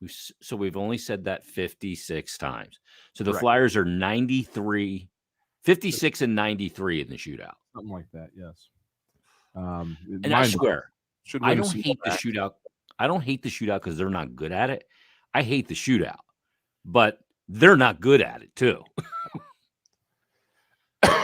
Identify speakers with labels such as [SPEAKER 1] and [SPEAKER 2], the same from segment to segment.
[SPEAKER 1] So we've only said that 56 times. So the
[SPEAKER 2] Correct.
[SPEAKER 1] Flyers are 56 and 93 in the shootout.
[SPEAKER 2] Something like that, yes.
[SPEAKER 1] And I swear, I don't hate the shootout. I don't hate the shootout because they're not good at it. I hate the shootout, but they're not good at it too.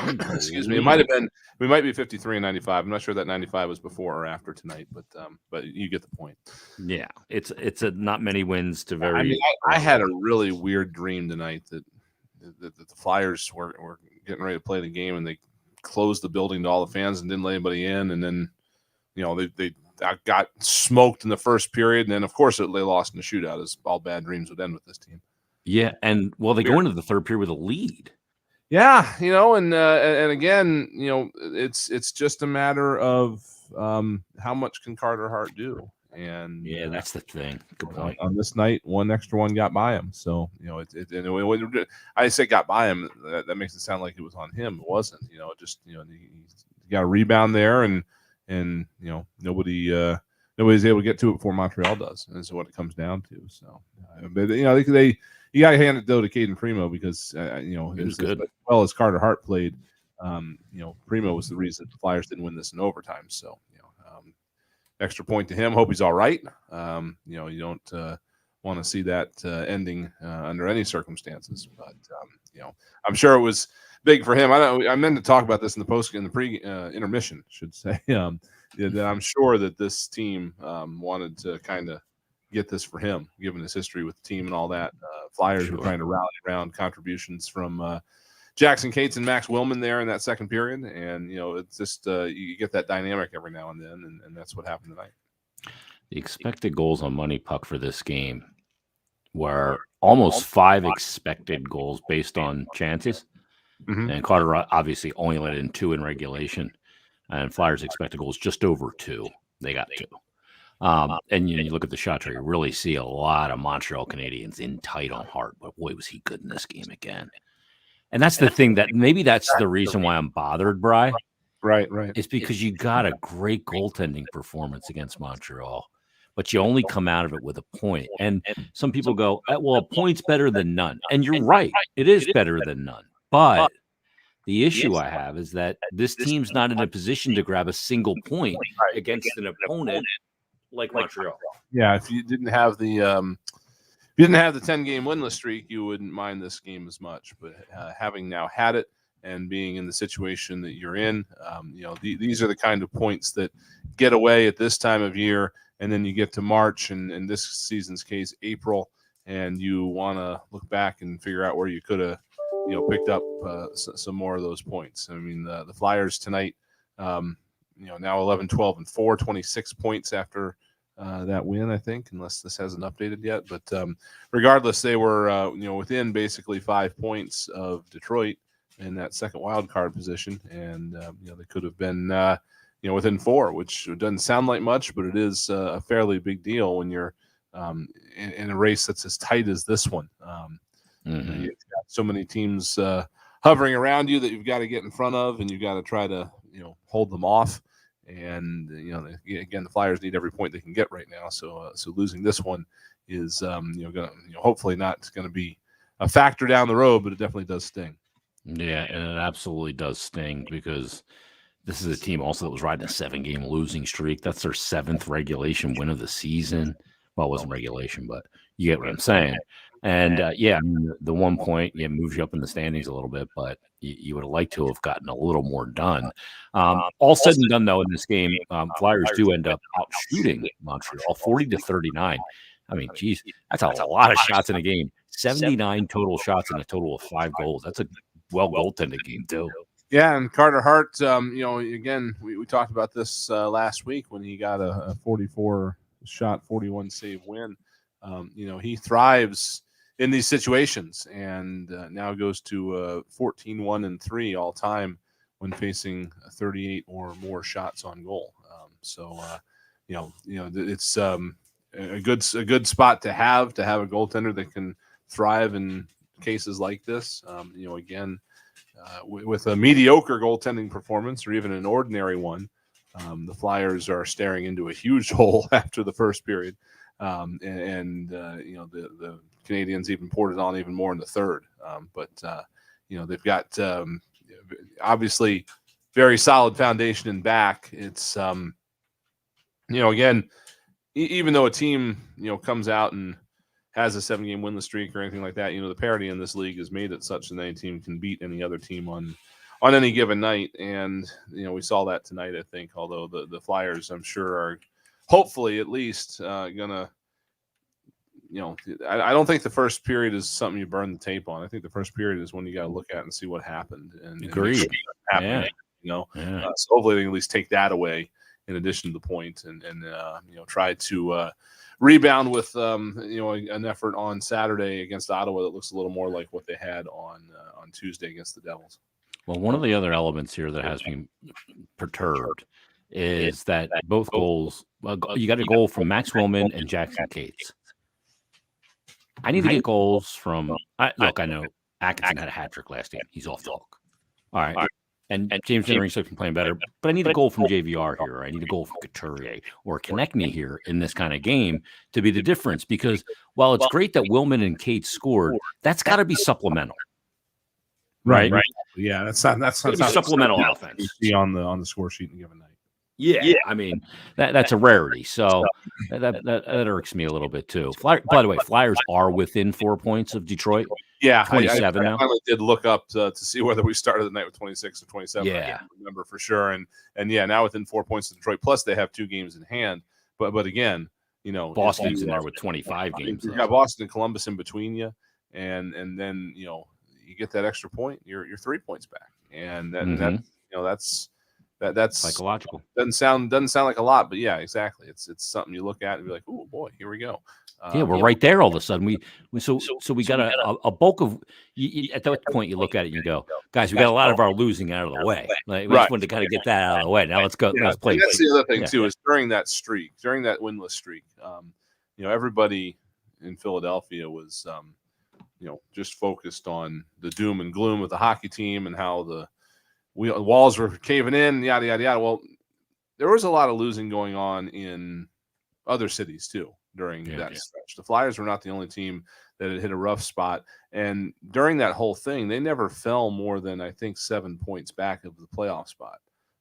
[SPEAKER 2] Excuse me. It might have been. We might be 53 and 95. I'm not sure that 95 was before or after tonight, but you get the point.
[SPEAKER 1] Yeah, it's a not many wins to very.
[SPEAKER 2] I mean, I had a really weird dream tonight that the Flyers were getting ready to play the game and they closed the building to all the fans and didn't let anybody in, and then they got smoked in the first period, and then of course they lost in the shootout, as all bad dreams would end with this team.
[SPEAKER 1] Yeah, and they go into the third period with a lead.
[SPEAKER 2] Yeah, and again, it's just a matter of how much can Carter Hart do, and
[SPEAKER 1] yeah, that's the thing. Good point.
[SPEAKER 2] On this night, one extra one got by him, so I say got by him. That makes it sound like it was on him. It wasn't. He got a rebound there, and nobody's able to get to it before Montreal does, and that's what it comes down to. So, but they you got to hand it though to Caden Primo because
[SPEAKER 1] he was good.
[SPEAKER 2] As well as Carter Hart played. Primo was the reason the Flyers didn't win this in overtime. So extra point to him. Hope he's all right. You don't want to see that ending under any circumstances, but I'm sure it was big for him. I meant to talk about this in the pre intermission, should say. That I'm sure that this team wanted to kind of get this for him, given his history with the team and all that. Flyers were trying to rally around contributions from Jackson Cates and Max Willman there in that second period, and it's just you get that dynamic every now and then, and that's what happened tonight.
[SPEAKER 1] The expected goals on Money Puck for this game were almost 5 expected goals based on chances, and Carter obviously only let in 2 in regulation, and Flyers expected goals just over 2. They got 2. And you look at the shot tree, you really see a lot of Montreal Canadiens in tight on Hart, but boy, was he good in this game again. And that's the thing that maybe that's the reason why I'm bothered, Bri.
[SPEAKER 2] Right.
[SPEAKER 1] It's because you got a great goaltending performance against Montreal, but you only come out of it with a point. And some people go, well, a point's better than none. And you're right. It is better than none. But the issue I have is that this team's not in a position to grab a single point against an opponent like Montreal.
[SPEAKER 2] Yeah, if you didn't have the 10-game winless streak, you wouldn't mind this game as much. But having now had it and being in the situation that you're in, these are the kind of points that get away at this time of year, and then you get to March, and in this season's case, April, and you want to look back and figure out where you could have, picked up some more of those points. I mean, the Flyers tonight, now 11, 12, and 4, 26 points after that win, I think, unless this hasn't updated yet. But regardless, they were, within basically 5 points of Detroit in that second wild card position. And, they could have been, within 4, which doesn't sound like much, but it is a fairly big deal when you're in a race that's as tight as this one. You've got so many teams hovering around you that you've got to get in front of, and you've got to try to, hold them off. And again, the Flyers need every point they can get right now. So losing this one is hopefully not going to be a factor down the road, but it definitely does sting.
[SPEAKER 1] Yeah, and it absolutely does sting because this is a team also that was riding a 7-game losing streak. That's their 7th regulation win of the season. Well, it wasn't regulation, but you get what I'm saying. And the 1 point moves you up in the standings a little bit, but you would have liked to have gotten a little more done. All said and done, though, in this game, Flyers do end up out shooting Montreal 40-39. I mean, geez, that's a lot of shots in a game. 79 total shots and a total of 5 goals. That's a goaltended game too.
[SPEAKER 2] Yeah, and Carter Hart, again, we talked about this last week when he got a 44-shot, 41-save win. He thrives in these situations, and now goes to 14-1-3 all time when facing 38 or more shots on goal. It's a good spot to have a goaltender that can thrive in cases like this. Again, with a mediocre goaltending performance or even an ordinary one, the Flyers are staring into a huge hole after the first period. The Canadiens even poured it on even more in the third. They've got obviously very solid foundation in back. It's again, even though a team comes out and has a 7-game winless streak or anything like that, the parity in this league is made it such that any team can beat any other team on any given night. And we saw that tonight, I think, although the Flyers, I'm sure, are hopefully at least gonna I don't think the first period is something you burn the tape on. I think the first period is when you got to look at and see what happened. And
[SPEAKER 1] agreed.
[SPEAKER 2] So hopefully they can at least take that away in addition to the point, and try to rebound with an effort on Saturday against Ottawa that looks a little more like what they had on Tuesday against the Devils.
[SPEAKER 1] Well, one of the other elements here that has me perturbed is that both goals. You got a goal from Max Willman and Jackson Cates. I need to get goals from. Look, I know Atkinson had a hat trick last game. He's off the hook. All right. And James Jennering's been playing better, but I need a goal from JVR here. Or I need a goal from Couturier or Konechny here in this kind of game to be the difference. Because while it's great that Willman and Cates scored, that's got to be supplemental. Right.
[SPEAKER 2] Yeah, that's not
[SPEAKER 1] supplemental offense.
[SPEAKER 2] You see on the score sheet in a given night.
[SPEAKER 1] Yeah, I mean that's a rarity. So that irks me a little bit too. By the way, Flyers are within 4 points of Detroit.
[SPEAKER 2] Yeah,
[SPEAKER 1] 27 now.
[SPEAKER 2] I finally did look up to see whether we started the night with 26 or 27.
[SPEAKER 1] Yeah,
[SPEAKER 2] I can't remember for sure. And yeah, now within 4 points of Detroit. Plus they have 2 games in hand. But again,
[SPEAKER 1] Boston's in there with 25 games.
[SPEAKER 2] You got Boston and Columbus in between you, and then you get that extra point. You're 3 points back, and then that's
[SPEAKER 1] psychological.
[SPEAKER 2] Doesn't sound like a lot, but yeah, exactly. It's something you look at and be like, oh boy, here we go.
[SPEAKER 1] We're right there all of a sudden. We got a bulk of. At that point, you look at it and you go, guys, we got a lot of our losing out of the way. Like, we just wanted to kind of get that out of the way. Now let's go. Let's play.
[SPEAKER 2] That's the other thing too is during that winless streak, everybody in Philadelphia was, just focused on the doom and gloom of the hockey team and how the walls were caving in, yada yada yada. Well, there was a lot of losing going on in other cities too during that stretch. The Flyers were not the only team that had hit a rough spot, and during that whole thing, they never fell more than I think 7 points back of the playoff spot.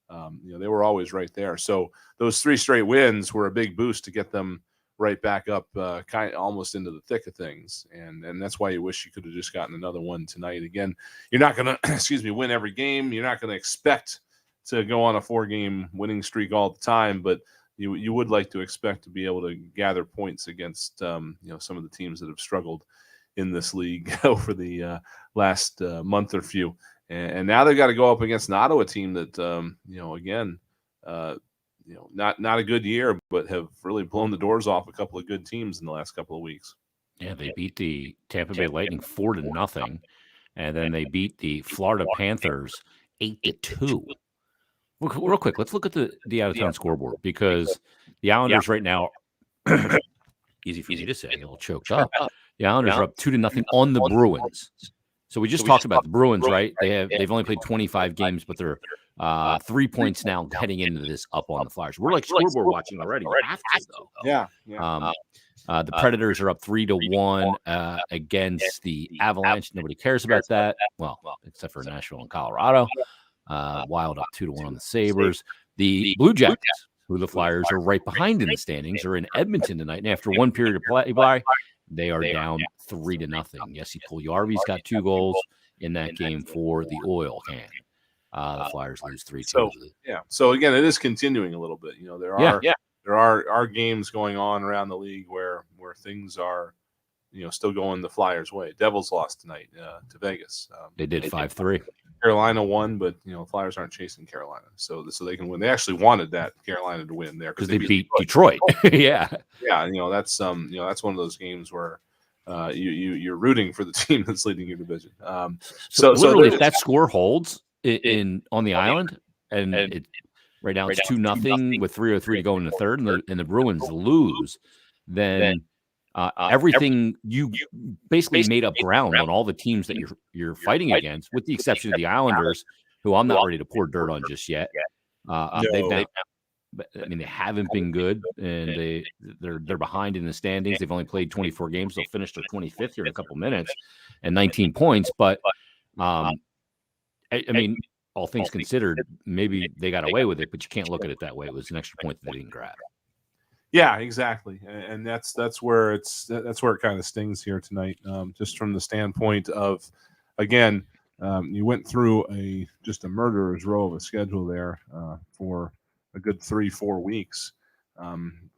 [SPEAKER 2] They were always right there. So those 3 straight wins were a big boost to get them right back up, kind of almost into the thick of things, and that's why you wish you could have just gotten another one tonight. Again, you're not going to, win every game. You're not going to expect to go on a 4-game winning streak all the time, but you would like to expect to be able to gather points against some of the teams that have struggled in this league over the last month or few, and now they've got to go up against an Ottawa team that again. Not a good year, but have really blown the doors off a couple of good teams in the last couple of weeks.
[SPEAKER 1] Yeah, they beat the Tampa Bay Lightning 4-0, and then they beat the Florida Panthers 8-2. Real quick, let's look at the out-of-town scoreboard, because the Islanders right now, easy for me to say, a little choked up. The Islanders are up 2-0 on the Bruins. So we just talked about the Bruins, right? They've only played 25 games, but they're 3 points now heading into this up on the Flyers. We're like scoreboard watching already. We have to, though.
[SPEAKER 2] Yeah.
[SPEAKER 1] The Predators are up 3-1 against the Avalanche. Nobody cares about that. Well, except for Nashville and Colorado. Wild up 2-1 on the Sabres. The Blue Jackets, who the Flyers are right behind in the standings, are in Edmonton tonight. And after one period of play, they are down 3-0. Jesse Puljujarvi's got 2 goals in that game for the Oil Can. The Flyers lose 3-2.
[SPEAKER 2] So again, it is continuing a little bit. There are games going on around the league where things are, still going the Flyers' way. Devils lost tonight to Vegas.
[SPEAKER 1] They did 5-3.
[SPEAKER 2] Carolina won, but Flyers aren't chasing Carolina, so they can win. They actually wanted that Carolina to win there
[SPEAKER 1] because they beat Detroit. Yeah.
[SPEAKER 2] That's that's one of those games where you're rooting for the team that's leading your division.
[SPEAKER 1] So literally, if that score holds on the island, and right now it's 2-0 with 3:03 to go in the third, and the Bruins lose, then everything you basically made up ground on all the teams that you're fighting against, with the exception of the Islanders, who I'm not ready to pour dirt on just yet. but I mean, they haven't been good, and they're behind in the standings. They've only played 24 games. They'll finish their 25th here in a couple minutes, and 19 points. But I mean, all things considered, maybe they got away with it, but you can't look at it that way. It was an extra point that they didn't grab.
[SPEAKER 2] Yeah, exactly, and that's where it kind of stings here tonight, just from the standpoint of, again, you went through just a murderer's row of a schedule there for a good 3-4 weeks.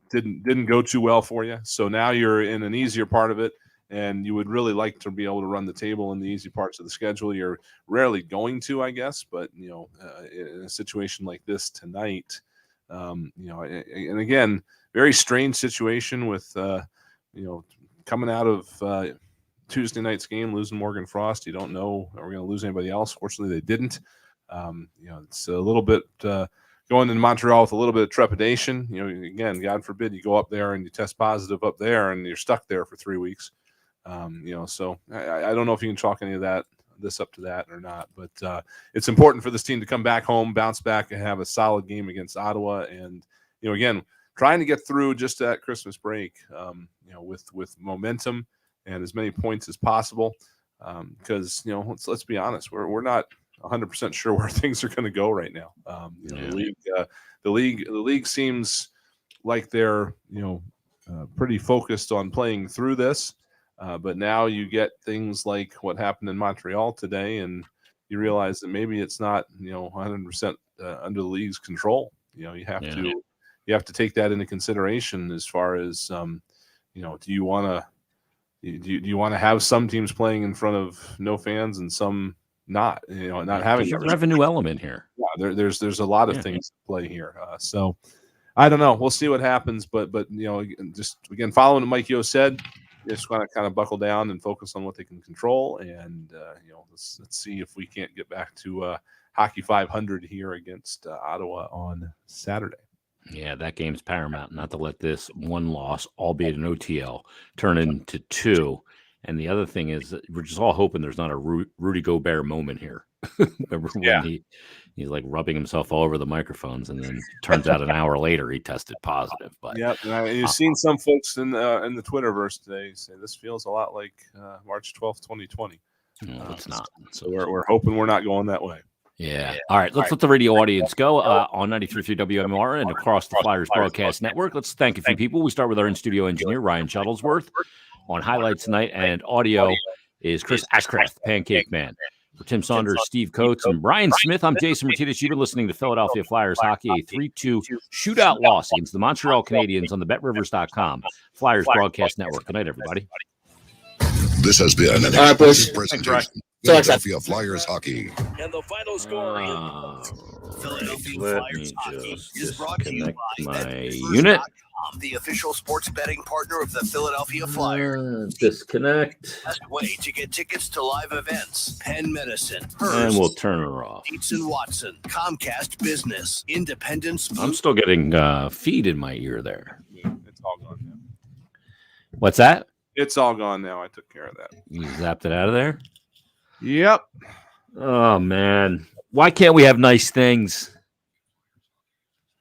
[SPEAKER 2] Didn't go too well for you, so now you're in an easier part of it, and you would really like to be able to run the table in the easy parts of the schedule. You're rarely going to, I guess, but in a situation like this tonight, and again, very strange situation with coming out of Tuesday night's game, losing Morgan Frost. You don't know, are we going to lose anybody else? Fortunately, they didn't. It's a little bit going into Montreal with a little bit of trepidation. Again, God forbid you go up there and you test positive up there and you're stuck there for 3 weeks. So I don't know if you can chalk any of this up to that or not, but it's important for this team to come back home, bounce back, and have a solid game against Ottawa. And again, trying to get through just that Christmas break, with momentum and as many points as possible. Because let's be honest, we're not 100% sure where things are going to go right now. The league seems like they're pretty focused on playing through this. But now you get things like what happened in Montreal today, and you realize that maybe it's not 100% under the league's control. You have to take that into consideration as far as do you want to have some teams playing in front of no fans and some not not having
[SPEAKER 1] a revenue element here.
[SPEAKER 2] Yeah, there's a lot of things to play here. So I don't know. We'll see what happens, but just again following what Mike Yo said. Just want to kind of buckle down and focus on what they can control, and let's see if we can't get back to Hockey 500 here against Ottawa on Saturday.
[SPEAKER 1] Yeah, that game's paramount. Not to let this one loss, albeit an OTL, turn into two. And the other thing is, we're just all hoping there's not a Rudy Gobert moment here. Remember when he's like rubbing himself all over the microphones, and then turns out an hour later he tested positive. But
[SPEAKER 2] you've seen some folks in the Twitterverse today say this feels a lot like March 12th, 2020.
[SPEAKER 1] No, it's not.
[SPEAKER 2] So we're hoping we're not going that way.
[SPEAKER 1] Yeah. All right. Let's let the radio audience go on 93.3 WMR and across the Flyers Broadcast Network. Let's thank a few people. We start with our in-studio engineer, Ryan Shuttlesworth. On highlights tonight and audio is Chris Ashcraft, Pancake Man. For Tim Saunders, Steve Coates, and Brian Smith, I'm Jason Martinez. You've been listening to Philadelphia Flyers Hockey, a 3-2 shootout loss against the Montreal Canadiens on the BetRivers.com Flyers Broadcast Network. Good night, everybody.
[SPEAKER 3] This has been an exclusive presentation. Philadelphia Flyers Hockey.
[SPEAKER 4] And the final score Philadelphia Flyers Hockey is brought to you by
[SPEAKER 1] my unit.
[SPEAKER 4] The official sports betting partner of the Philadelphia Flyers.
[SPEAKER 1] Disconnect.
[SPEAKER 4] Best way to get tickets to live events. Penn Medicine.
[SPEAKER 1] And we'll turn her off.
[SPEAKER 4] Dietz & Watson. Comcast Business. Independence.
[SPEAKER 1] I'm still getting feed in my ear there.
[SPEAKER 2] It's all gone now.
[SPEAKER 1] What's that?
[SPEAKER 2] It's all gone now. I took care of that.
[SPEAKER 1] You zapped it out of there?
[SPEAKER 2] Yep.
[SPEAKER 1] Oh, man. Why can't we have nice things?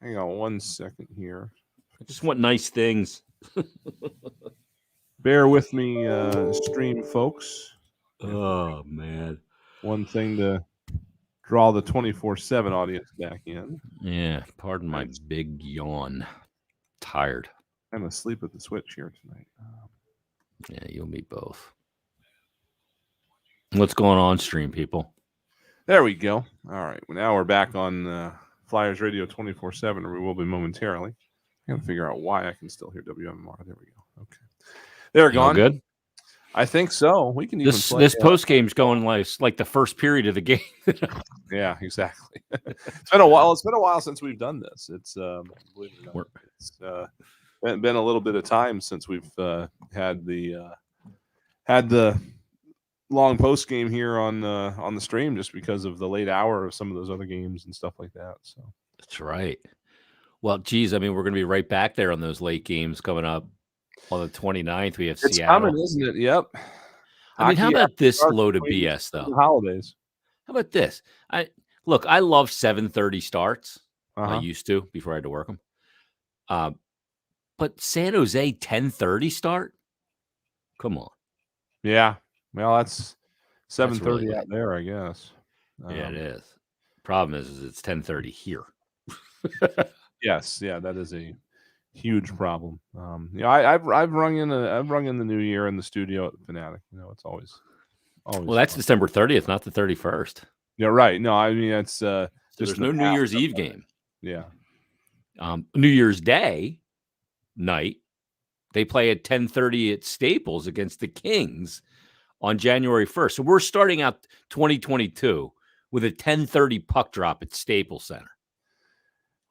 [SPEAKER 2] Hang on 1 second here.
[SPEAKER 1] I just want nice things.
[SPEAKER 2] Bear with me, stream folks.
[SPEAKER 1] Oh, man.
[SPEAKER 2] One thing to draw the 24/7 audience back in.
[SPEAKER 1] Yeah, pardon my big yawn. Tired.
[SPEAKER 2] I'm asleep at the switch here tonight.
[SPEAKER 1] Yeah, you and me both. What's going on, stream people?
[SPEAKER 2] There we go. All right. Well, now we're back on Flyers Radio 24/7, or we will be momentarily. I got to figure out why I can still hear WMR. There we go. Okay. They're gone.
[SPEAKER 1] Good?
[SPEAKER 2] I think so. We can even play.
[SPEAKER 1] This post game's going like the first period of the game.
[SPEAKER 2] Yeah, exactly. It's been a while. It's been a while since we've done this. It's believe it or not, it's been a little bit of time since we've had the long post game here on the stream, just because of the late hour of some of those other games and stuff like that. So
[SPEAKER 1] that's right. Well, geez, I mean, we're going to be right back there on those late games coming up on the 29th. We have
[SPEAKER 2] it's
[SPEAKER 1] Seattle.
[SPEAKER 2] Coming, isn't it? Yep.
[SPEAKER 1] I mean, how about this load of BS, though?
[SPEAKER 2] Holidays.
[SPEAKER 1] How about this? I love 7:30 starts.
[SPEAKER 2] Uh-huh.
[SPEAKER 1] I used to before I had to work them. But San Jose 10:30 start? Come on.
[SPEAKER 2] Yeah. Well, that's 7:30
[SPEAKER 1] really
[SPEAKER 2] out there, I guess.
[SPEAKER 1] Yeah, it is. Problem is it's 10:30 here.
[SPEAKER 2] Yes, yeah, that is a huge problem. I've rung in the new year in the studio at the Fanatic. It's always
[SPEAKER 1] Well, that's
[SPEAKER 2] fun.
[SPEAKER 1] December 30th, not the 31st.
[SPEAKER 2] Yeah, right. No, I mean it's
[SPEAKER 1] So
[SPEAKER 2] just
[SPEAKER 1] there's no New Year's Eve game.
[SPEAKER 2] Yeah.
[SPEAKER 1] New Year's Day night, they play at 10:30 at Staples against the Kings on January 1st. So we're starting out 2022 with a 10:30 puck drop at Staples Center.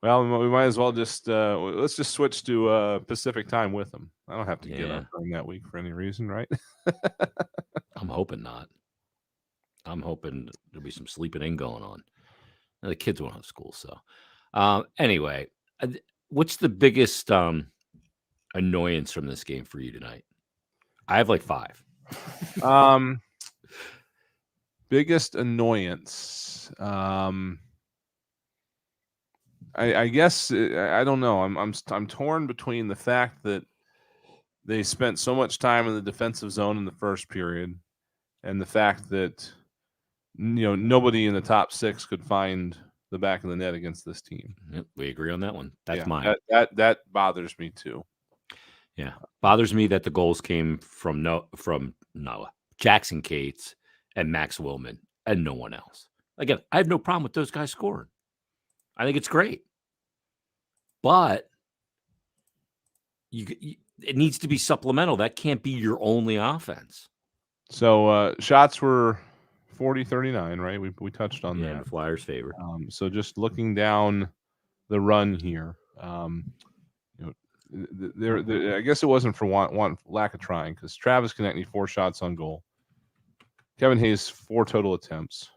[SPEAKER 2] Well, we might as well just let's just switch to Pacific time with them. I don't have to get up during that week for any reason, right?
[SPEAKER 1] I'm hoping not. I'm hoping there'll be some sleeping in going on. Now, the kids won't have school, so anyway, what's the biggest annoyance from this game for you tonight? I have like 5.
[SPEAKER 2] Biggest annoyance. I guess I don't know. I'm torn between the fact that they spent so much time in the defensive zone in the first period, and the fact that nobody in the top 6 could find the back of the net against this team.
[SPEAKER 1] Yep, we agree on that one. That's mine.
[SPEAKER 2] That bothers me too.
[SPEAKER 1] Yeah, bothers me that the goals came from Noah, Jackson Cates, and Max Willman, and no one else. Again, I have no problem with those guys scoring. I think it's great, but it needs to be supplemental. That can't be your only offense.
[SPEAKER 2] So shots were 40-39, right? We touched on that.
[SPEAKER 1] In the Flyers' favor.
[SPEAKER 2] So just looking down the run here, I guess it wasn't for want lack of trying, because Travis Konechny 4 shots on goal, Kevin Hayes 4 total attempts,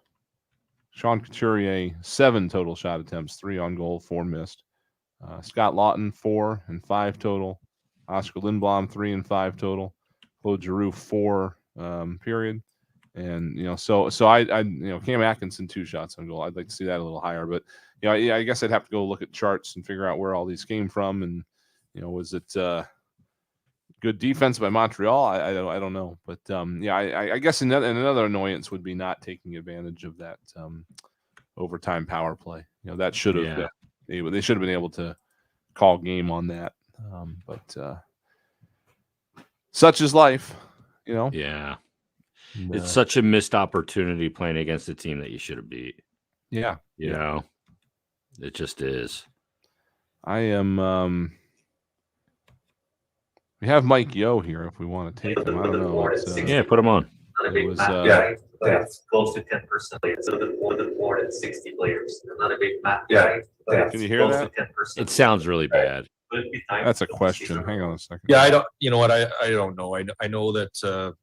[SPEAKER 2] Sean Couturier 7 total shot attempts, 3 on goal, 4 missed, Scott Lawton 4 and 5 total, Oscar Lindblom 3 and 5 total, Claude Giroux 4 period. And so I Cam Atkinson 2 shots on goal. I'd like to see that a little higher, but I guess I'd have to go look at charts and figure out where all these came from, and was it good defense by Montreal? I don't know, but I guess another annoyance would be not taking advantage of that overtime power play. That should have they should have been able to call game on that, but such is life,
[SPEAKER 1] Yeah. It's such a missed opportunity playing against a team that you should have beat.
[SPEAKER 2] Yeah.
[SPEAKER 1] It just is.
[SPEAKER 2] I am. We have Mike Yo here if we want to take him. I don't know.
[SPEAKER 1] Put him on.
[SPEAKER 2] It was,
[SPEAKER 5] it's close to 10%. It's a little bit more than 60 players. Not a big map.
[SPEAKER 2] Can you hear that?
[SPEAKER 1] It sounds really bad.
[SPEAKER 2] That's a question. Hang on a second.
[SPEAKER 6] Yeah, I don't. You know what? I don't know. I know that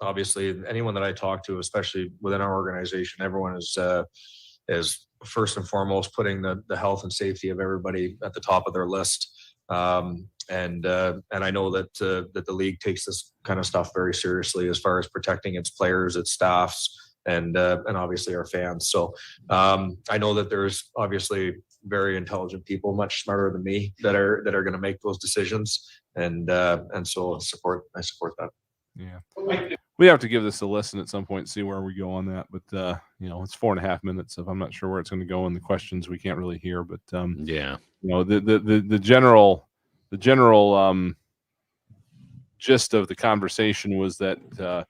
[SPEAKER 6] obviously anyone that I talk to, especially within our organization, everyone is first and foremost putting the health and safety of everybody at the top of their list. And I know that the league takes this kind of stuff very seriously as far as protecting its players, its staffs, and obviously our fans. So I know that there's obviously very intelligent people, much smarter than me, that are going to make those decisions, and so I support that.
[SPEAKER 2] Yeah, we have to give this a listen at some point, see where we go on that. But it's 4.5 minutes. If I'm not sure where it's going to go in the questions, we can't really hear. But the general gist of the conversation was that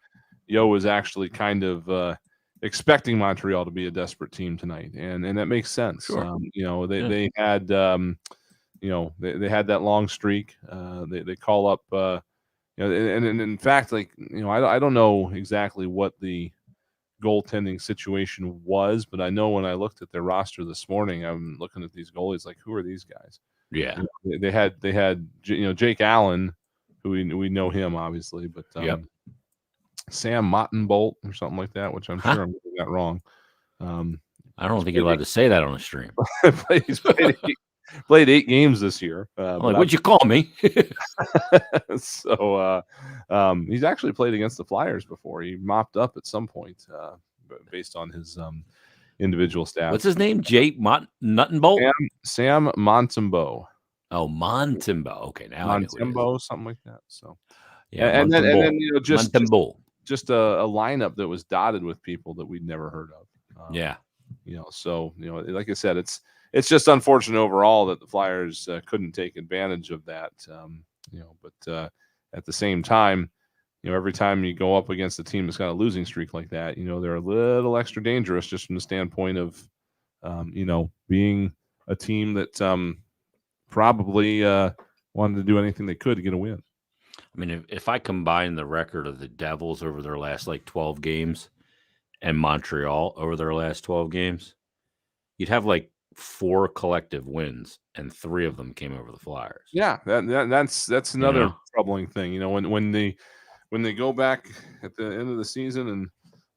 [SPEAKER 2] Yo was actually kind of expecting Montreal to be a desperate team tonight, and that makes sense.
[SPEAKER 1] Sure.
[SPEAKER 2] They had they had that long streak. They call up and in fact, I don't know exactly what the goaltending situation was, but I know when I looked at their roster this morning, I'm looking at these goalies like, who are these guys?
[SPEAKER 1] Yeah,
[SPEAKER 2] they had Jake Allen, who we know him obviously, but Sam Mottenbolt or something like that, which I'm sure I'm getting that wrong.
[SPEAKER 1] I don't think you're allowed to say that on a stream.
[SPEAKER 2] He's played 8 games this year.
[SPEAKER 1] What'd you call me?
[SPEAKER 2] So he's actually played against the Flyers before. He mopped up at some point based on his individual stats.
[SPEAKER 1] What's his name? Jake Nuttenbolt?
[SPEAKER 2] Sam Montembeau.
[SPEAKER 1] Oh, Montembeau. Okay, now I know who it is.
[SPEAKER 2] Montembeau, something like that. So
[SPEAKER 1] Yeah,
[SPEAKER 2] and then
[SPEAKER 1] Montembeau.
[SPEAKER 2] just
[SPEAKER 1] Montembeau.
[SPEAKER 2] a lineup that was dotted with people that we'd never heard of.
[SPEAKER 1] Yeah.
[SPEAKER 2] So like I said, it's just unfortunate overall that the Flyers couldn't take advantage of that. But at the same time, every time you go up against a team that's got a losing streak like that, they're a little extra dangerous just from the standpoint of, being a team that probably wanted to do anything they could to get a win.
[SPEAKER 1] I mean, if I combine the record of the Devils over their last 12 games and Montreal over their last 12 games, you'd have 4 collective wins, and 3 of them came over the Flyers.
[SPEAKER 2] Yeah, that's another troubling thing. When they go back at the end of the season and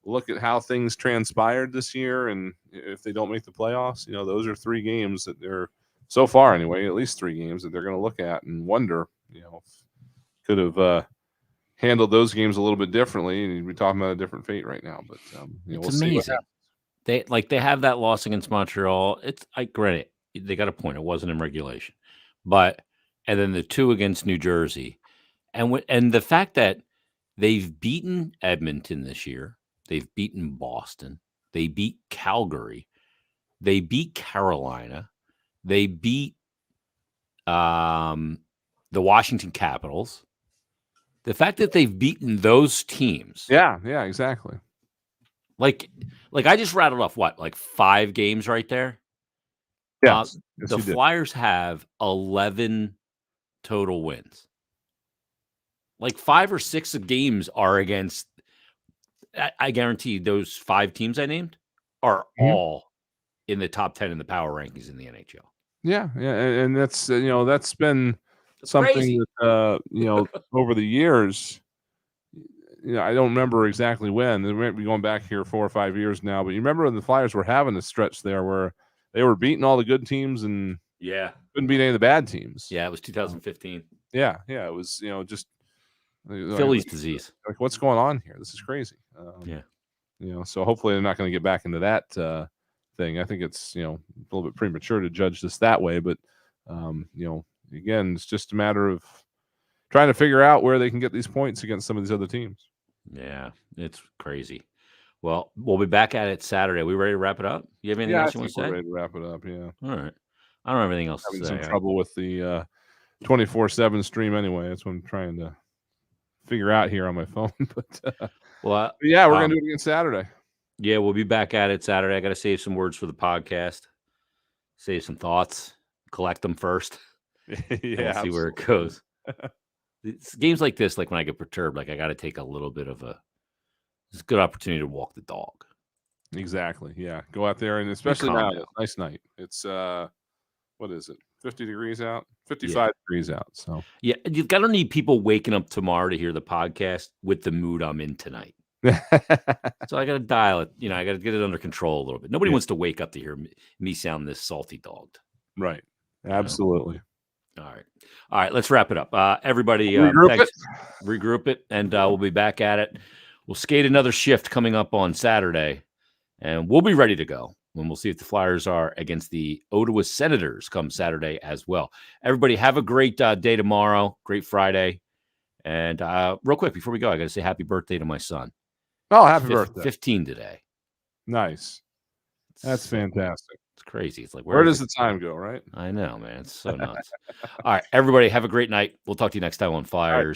[SPEAKER 2] look at how things transpired this year, and if they don't make the playoffs, those are 3 games that they're so far anyway, at least 3 games that they're going to look at and wonder, could have handled those games a little bit differently, and we're talking about a different fate right now. But
[SPEAKER 1] it's
[SPEAKER 2] we'll
[SPEAKER 1] amazing. They have that loss against Montreal. I granted they got a point. It wasn't in regulation, and then the 2 against New Jersey, and the fact that they've beaten Edmonton this year, they've beaten Boston, they beat Calgary, they beat Carolina, they beat the Washington Capitals. The fact that they've beaten those teams,
[SPEAKER 2] yeah, exactly.
[SPEAKER 1] Like I just rattled off 5 games right there.
[SPEAKER 2] Yes,
[SPEAKER 1] the Flyers have 11 total wins. 5 or 6 games are against. I guarantee those 5 teams I named are all in the top 10 in the power rankings in the NHL.
[SPEAKER 2] Yeah, and that's that's been something
[SPEAKER 1] crazy.
[SPEAKER 2] that over the years. I don't remember exactly when. They might be going back here 4 or 5 years now, but you remember when the Flyers were having a stretch there where they were beating all the good teams and couldn't beat any of the bad teams.
[SPEAKER 1] Yeah, it was 2015.
[SPEAKER 2] Yeah, it was just
[SPEAKER 1] Philly's disease.
[SPEAKER 2] What's going on here? This is crazy. So hopefully they're not going to get back into that thing. I think it's a little bit premature to judge this that way, but again, it's just a matter of trying to figure out where they can get these points against some of these other teams.
[SPEAKER 1] Yeah, it's crazy. Well, we'll be back at it Saturday. We ready to wrap it up? You have anything else you want to say?
[SPEAKER 2] We're ready to wrap it up. Yeah.
[SPEAKER 1] All right. I don't have anything else
[SPEAKER 2] Having
[SPEAKER 1] to say.
[SPEAKER 2] some trouble with the 24/7 stream anyway. That's what I'm trying to figure out here on my phone. But we're gonna do it again Saturday.
[SPEAKER 1] Yeah, we'll be back at it Saturday. I got to save some words for the podcast. Save some thoughts. Collect them first.
[SPEAKER 2] Yeah.
[SPEAKER 1] See where it goes. It's games like this, when I get perturbed, I got to take a little bit of it's a good opportunity to walk the dog.
[SPEAKER 2] Exactly. Yeah. Go out there, and especially now, nice night. It's what is it? 50 degrees out, 55 degrees out. So
[SPEAKER 1] yeah, you've got to need people waking up tomorrow to hear the podcast with the mood I'm in tonight. So I got to dial it. I got to get it under control a little bit. Nobody wants to wake up to hear me sound this salty dogged.
[SPEAKER 2] Right. Absolutely.
[SPEAKER 1] All right. Let's wrap it up. Everybody, regroup it, and we'll be back at it. We'll skate another shift coming up on Saturday, and we'll be ready to go. And we'll see if the Flyers are against the Ottawa Senators come Saturday as well. Everybody, have a great day tomorrow. Great Friday. And real quick, before we go, I got to say happy birthday to my son.
[SPEAKER 2] Oh, happy birthday.
[SPEAKER 1] 15 today.
[SPEAKER 2] Nice. That's fantastic.
[SPEAKER 1] It's crazy. It's
[SPEAKER 2] where does the time go, right?
[SPEAKER 1] I know, man. It's so nuts. All right, everybody, have a great night. We'll talk to you next time on Flyers